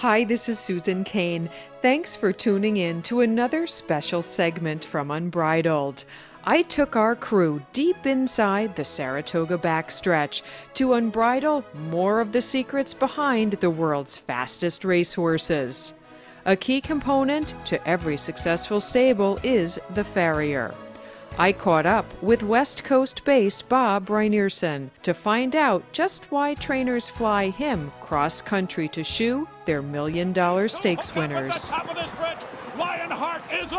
Hi, this is Susan Kayne. Thanks for tuning in to another special segment from Unbridled. I took our crew deep inside the Saratoga backstretch to unbridle more of the secrets behind the world's fastest racehorses. A key component to every successful stable is the Farrier. I caught up with West Coast-based Bob Rynearson to find out just why trainers fly him cross-country to shoe their $1 million stakes winners.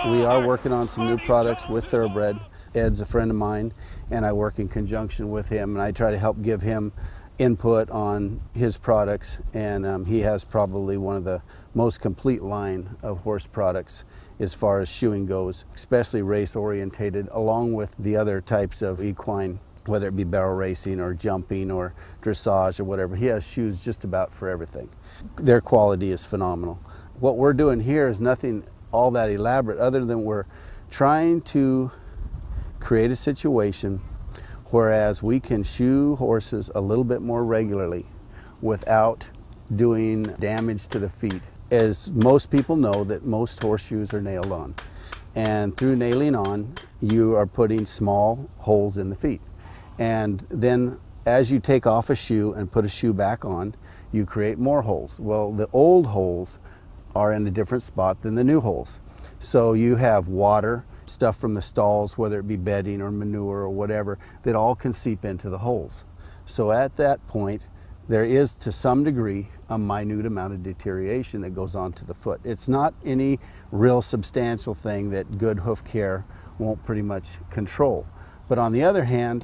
We are working on some new products with Thoroughbred. Ed's a friend of mine, and I work in conjunction with him, and I try to help give him input on his products, and he has probably one of the most complete line of horse products as far as shoeing goes, especially race orientated, along with the other types of equine, whether it be barrel racing or jumping or dressage or whatever. He has shoes just about for everything. Their quality is phenomenal. What we're doing here is nothing all that elaborate, other than we're trying to create a situation whereas we can shoe horses a little bit more regularly without doing damage to the feet. As most people know, that most horseshoes are nailed on, and through nailing on you are putting small holes in the feet, and then as you take off a shoe and put a shoe back on, you create more holes. Well, the old holes are in a different spot than the new holes, so you have water, stuff from the stalls, whether it be bedding or manure or whatever, that all can seep into the holes. So at that point there is, to some degree, a minute amount of deterioration that goes on to the foot. It's not any real substantial thing that good hoof care won't pretty much control. But on the other hand,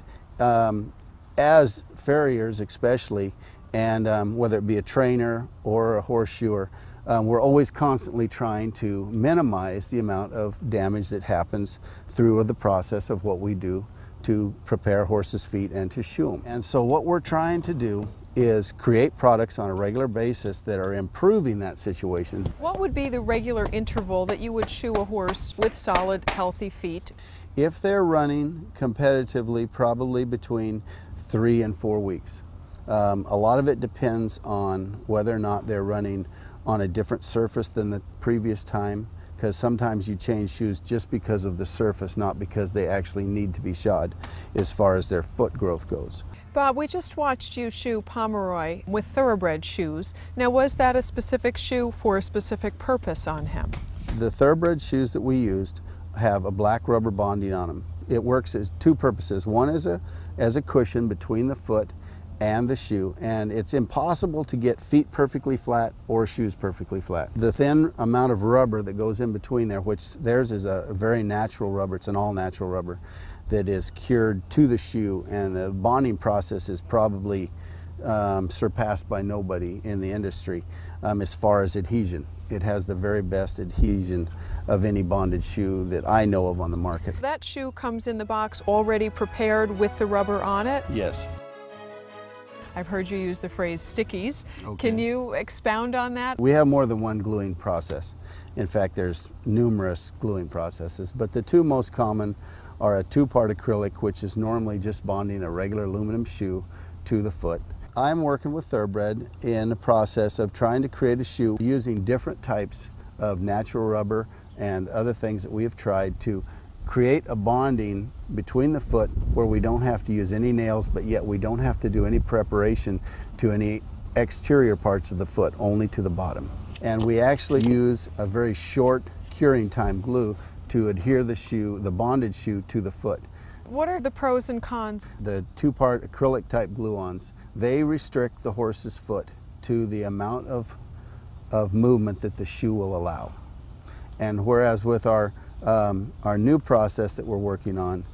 as farriers especially, and whether it be a trainer or a horseshoer, we're always constantly trying to minimize the amount of damage that happens through the process of what we do to prepare horses' feet and to shoe them. And so what we're trying to do is create products on a regular basis that are improving that situation. What would be the regular interval that you would shoe a horse with solid, healthy feet? If they're running competitively, probably between 3 and 4 weeks. A lot of it depends on whether or not they're running on a different surface than the previous time, because sometimes you change shoes just because of the surface, not because they actually need to be shod as far as their foot growth goes. Bob, we just watched you shoe Pomeroy with Thoroughbred shoes. Now, was that a specific shoe for a specific purpose on him? The Thoroughbred shoes that we used have a black rubber bonding on them. It works as two purposes. One is as a cushion between the foot and the shoe, and it's impossible to get feet perfectly flat or shoes perfectly flat. The thin amount of rubber that goes in between there, which theirs is a very natural rubber, it's an all natural rubber that is cured to the shoe, and the bonding process is probably surpassed by nobody in the industry as far as adhesion. It has the very best adhesion of any bonded shoe that I know of on the market. That shoe comes in the box already prepared with the rubber on it? Yes. I've heard you use the phrase stickies. Okay. Can you expound on that? We have more than one gluing process. In fact, there's numerous gluing processes, but the two most common are a two-part acrylic, which is normally just bonding a regular aluminum shoe to the foot. I'm working with Thoroughbred in the process of trying to create a shoe using different types of natural rubber and other things that we have tried to create a bonding between the foot where we don't have to use any nails, but yet we don't have to do any preparation to any exterior parts of the foot, only to the bottom. And we actually use a very short curing time glue to adhere the shoe, the bonded shoe, to the foot. What are the pros and cons? The two-part acrylic type glue-ons, they restrict the horse's foot to the amount of movement that the shoe will allow. And whereas with our new process that we're working on,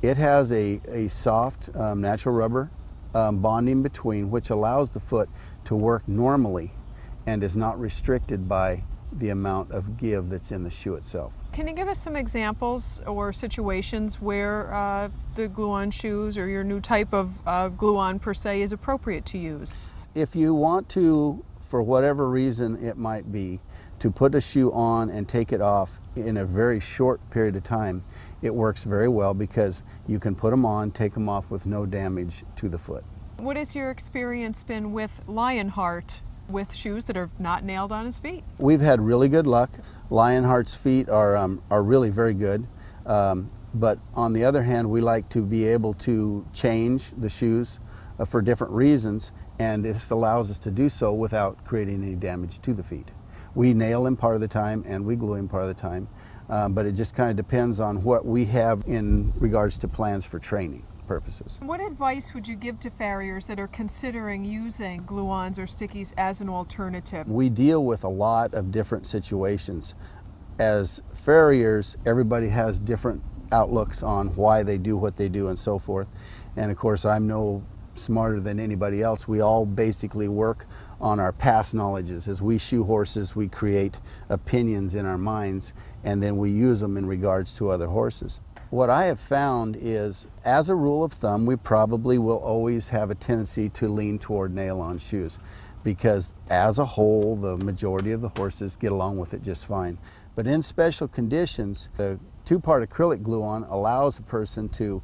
it has a soft natural rubber bonding between, which allows the foot to work normally and is not restricted by the amount of give that's in the shoe itself. Can you give us some examples or situations where the glue-on shoes or your new type of glue-on per se is appropriate to use? If you want to, for whatever reason it might be, to put a shoe on and take it off in a very short period of time, it works very well because you can put them on, take them off with no damage to the foot. What has your experience been with Lionheart with shoes that are not nailed on his feet. We've had really good luck. Lionheart's feet are really very good. But on the other hand, we like to be able to change the shoes for different reasons, and this allows us to do so without creating any damage to the feet. We nail him part of the time and we glue him part of the time, but it just kind of depends on what we have in regards to plans for training purposes. What advice would you give to farriers that are considering using glue-ons or stickies as an alternative? We deal with a lot of different situations. As farriers, everybody has different outlooks on why they do what they do and so forth. And of course, I'm no smarter than anybody else. We all basically work on our past knowledges. As we shoe horses, we create opinions in our minds, and then we use them in regards to other horses. What I have found is, as a rule of thumb, we probably will always have a tendency to lean toward nail-on shoes, because as a whole, the majority of the horses get along with it just fine. But in special conditions, the two-part acrylic glue-on allows a person to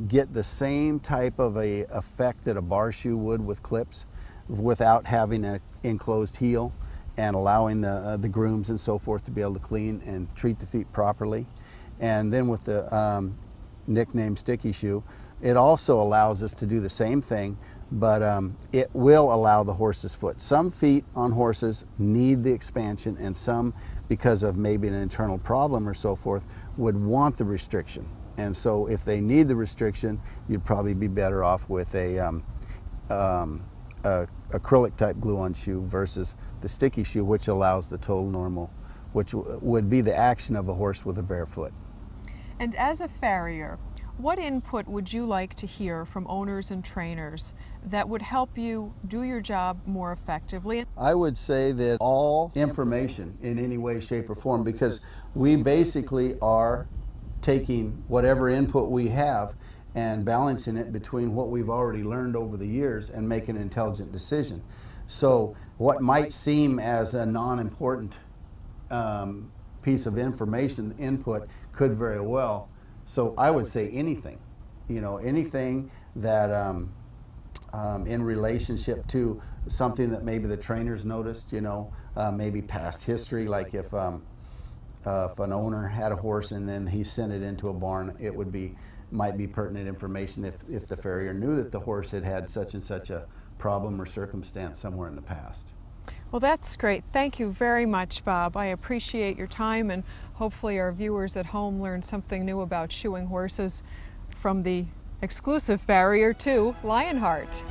get the same type of a effect that a bar shoe would with clips, without having an enclosed heel, and allowing the grooms and so forth to be able to clean and treat the feet properly. And then with the nicknamed sticky shoe, it also allows us to do the same thing, but it will allow the horse's foot. Some feet on horses need the expansion, and some, because of maybe an internal problem or so forth, would want the restriction. And so if they need the restriction, you'd probably be better off with a acrylic type glue-on shoe versus the sticky shoe, which allows the total normal, which would be the action of a horse with a bare foot. And as a farrier, what input would you like to hear from owners and trainers that would help you do your job more effectively? I would say that all information in any way, shape, or form, because we basically are taking whatever input we have and balancing it between what we've already learned over the years and make an intelligent decision. So what might seem as a non-important piece of information input could very well. So I would say anything, anything that in relationship to something that maybe the trainers noticed, maybe past history, like if an owner had a horse and then he sent it into a barn, it might be pertinent information if the farrier knew that the horse had had such and such a problem or circumstance somewhere in the past. Well, that's great. Thank you very much, Bob. I appreciate your time, and hopefully our viewers at home learned something new about shoeing horses from the exclusive farrier to Lionheart.